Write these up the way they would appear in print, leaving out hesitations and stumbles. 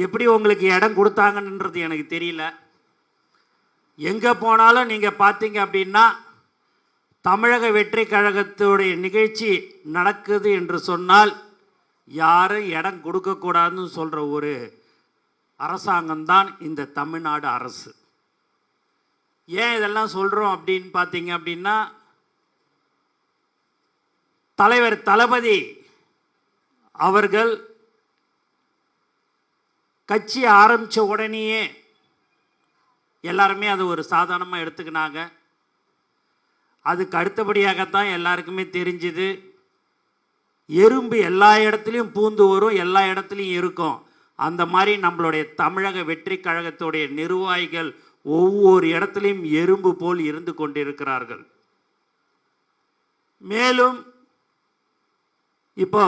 எப்படி உங்களுக்கு இடம் கொடுத்தாங்கன்றது எனக்கு தெரியல. எங்கே போனாலும் நீங்கள் பார்த்தீங்க அப்படின்னா தமிழக வெற்றி கழகத்துடைய நிகழ்ச்சி நடக்குது என்று சொன்னால் யாரும் இடம் கொடுக்கக்கூடாதுன்னு சொல்கிற ஒரு அரசாங்கம்தான் இந்த தமிழ்நாடு அரசு. ஏன் இதெல்லாம் சொல்கிறோம் அப்படின்னு பார்த்தீங்க அப்படின்னா, தலைவர் தளபதி அவர்கள் கட்சி ஆரம்பித்த உடனேயே எல்லாருமே அதை ஒரு சாதாரணமாக எடுத்துக்கினாங்க. அதுக்கு அடுத்தபடியாகத்தான் எல்லாருக்குமே தெரிஞ்சுது, எறும்பு எல்லா இடத்துலையும் பூந்து வரும், எல்லா இடத்துலையும் இருக்கும். அந்த மாதிரி நம்மளுடைய தமிழக வெற்றி கழகத்துடைய நிர்வாகிகள் ஒவ்வொரு இடத்துலையும் எறும்பு போல் இருந்து கொண்டிருக்கிறார்கள். மேலும் இப்போ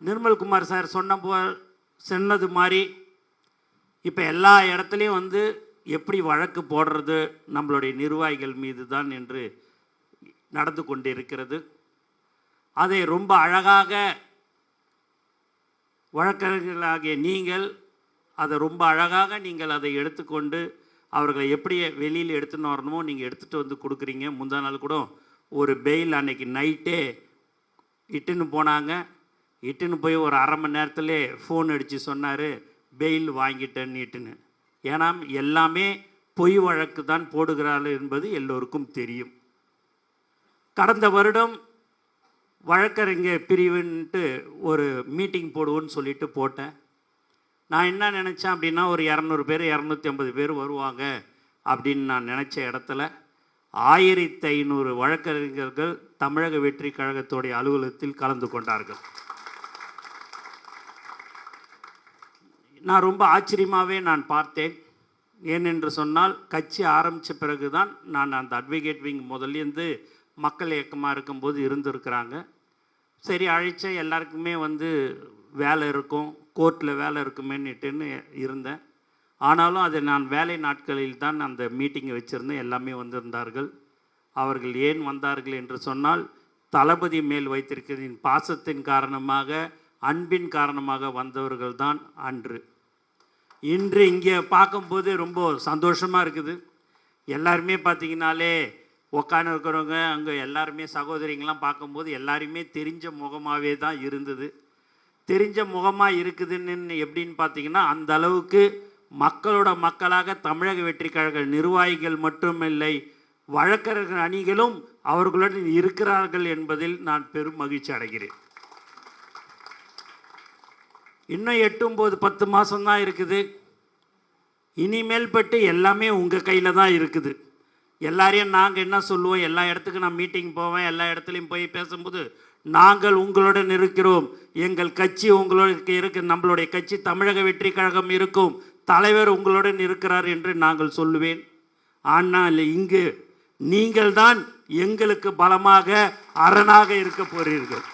நிர்மல்குமார் சார் சொன்னது மாதிரி இப்போ எல்லா இடத்துலையும் எப்படி வழக்கு போடுறது நம்மளுடைய நிர்வாகிகள் மீது தான் என்று நடந்து கொண்டிருக்கிறது. அதை ரொம்ப அழகாக வழக்கறிஞர்களாகிய நீங்கள் அதை ரொம்ப அழகாக நீங்கள் அதை எடுத்துக்கொண்டு அவர்களை எப்படி வெளியில் எடுத்துன்னு வரணுமோ நீங்கள் எடுத்துகிட்டு வந்து கொடுக்குறீங்க. முந்தா நாள் கூட ஒரு பெயில் அன்னைக்கு நைட்டே இட்டுன்னு போனாங்க. இட்டுன்னு போய் ஒரு அரை மணி நேரத்திலே ஃபோன் அடித்து சொன்னார், பெயில் வாங்கிட்டேன்னுட்டுன்னு. ஏன்னா எல்லாமே பொய் வழக்கு தான் போடுகிறார்கள் என்பது எல்லோருக்கும் தெரியும். கடந்த வருடம் வழக்கறிஞர் பிரிவுன்ட்டு ஒரு மீட்டிங் போடுவோன்னு சொல்லிட்டு போட்டேன். நான் என்ன நினச்சேன் அப்படின்னா, ஒரு 200 பேர் 250 பேர் வருவாங்க அப்படின்னு நான் நினச்ச இடத்துல 1500 வழக்கறிஞர்கள் தமிழக வெற்றி கழகத்துடைய அலுவலகத்தில் கலந்து கொண்டார்கள். நான் ரொம்ப ஆச்சரியமாகவே நான் பார்த்தேன். ஏனென்று சொன்னால், கட்சி ஆரம்பித்த பிறகு தான் நான் அந்த அட்வொகேட் விங் முதல்லேருந்து மக்கள் இயக்கமாக இருக்கும்போது இருந்திருக்கிறாங்க. சரி, அழைச்ச எல்லாருக்குமே வேலை இருக்கும், கோர்ட்டில் வேலை இருக்குமேன்னுட்டுன்னு இருந்தேன். ஆனாலும் அதை நான் வேலை நாட்களில் தான் அந்த மீட்டிங்கை வச்சுருந்தேன். எல்லாமே வந்திருந்தார்கள். அவர்கள் ஏன் வந்தார்கள் என்று சொன்னால், தளபதி மேல் வைத்திருக்கிற பாசத்தின் காரணமாக, அன்பின் காரணமாக வந்தவர்கள் தான் அன்று. இன்று இங்கே பார்க்கும்போது ரொம்ப சந்தோஷமாக இருக்குது. எல்லாருமே பார்த்திங்கனாலே உட்காந்து இருக்கிறவங்க அங்கே எல்லாருமே சகோதரிங்கெலாம் பார்க்கும்போது எல்லாருமே தெரிஞ்ச முகமாகவே தான் இருந்தது. தெரிஞ்ச முகமாக இருக்குதுன்னு எப்படின்னு பார்த்தீங்கன்னா, அந்த அளவுக்கு மக்களோட மக்களாக தமிழக வெற்றி கழக நிர்வாகிகள் மட்டுமில்லை, வழக்கறிஞர் அணிகளும் அவர்களுடன் இருக்கிறார்கள் என்பதில் நான் பெரும் மகிழ்ச்சி அடைகிறேன். இன்னும் 8, 9, 10 மாதம்தான் இருக்குது. இனிமேல் பட்டு எல்லாமே உங்கள் கையில் தான் இருக்குது. எல்லாரையும் நாங்கள் என்ன சொல்லுவோம், எல்லா இடத்துக்கும் நான் மீட்டிங் போவேன், எல்லா இடத்துலையும் போய் பேசும்போது நாங்கள் உங்களுடன் இருக்கிறோம், எங்கள் கட்சி உங்களுக்கு இருக்கு, நம்மளுடைய கட்சி தமிழக வெற்றி கழகம் இருக்கும், தலைவர் உங்களுடன் இருக்கிறார் என்று நாங்கள் சொல்லுவேன். ஆனால் இங்கு நீங்கள் தான் எங்களுக்கு பலமாக அரணாக இருக்க போகிறீர்கள்.